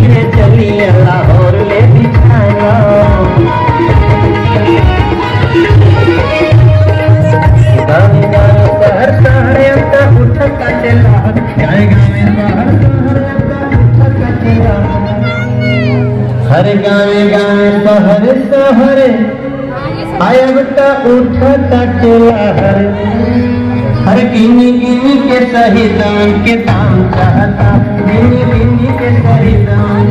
धीरे चलिए लाहौर ले बिछाना गावे गावे शहर शहर अंता उठ कचला गावे गावे शहर शहर अंता उठ कचला हर गावे गावे शहर शहर आयवता उठ कचला हर गिनी गिनी के सही दाम के दाम चाहता गिनी गिनी के सही दाम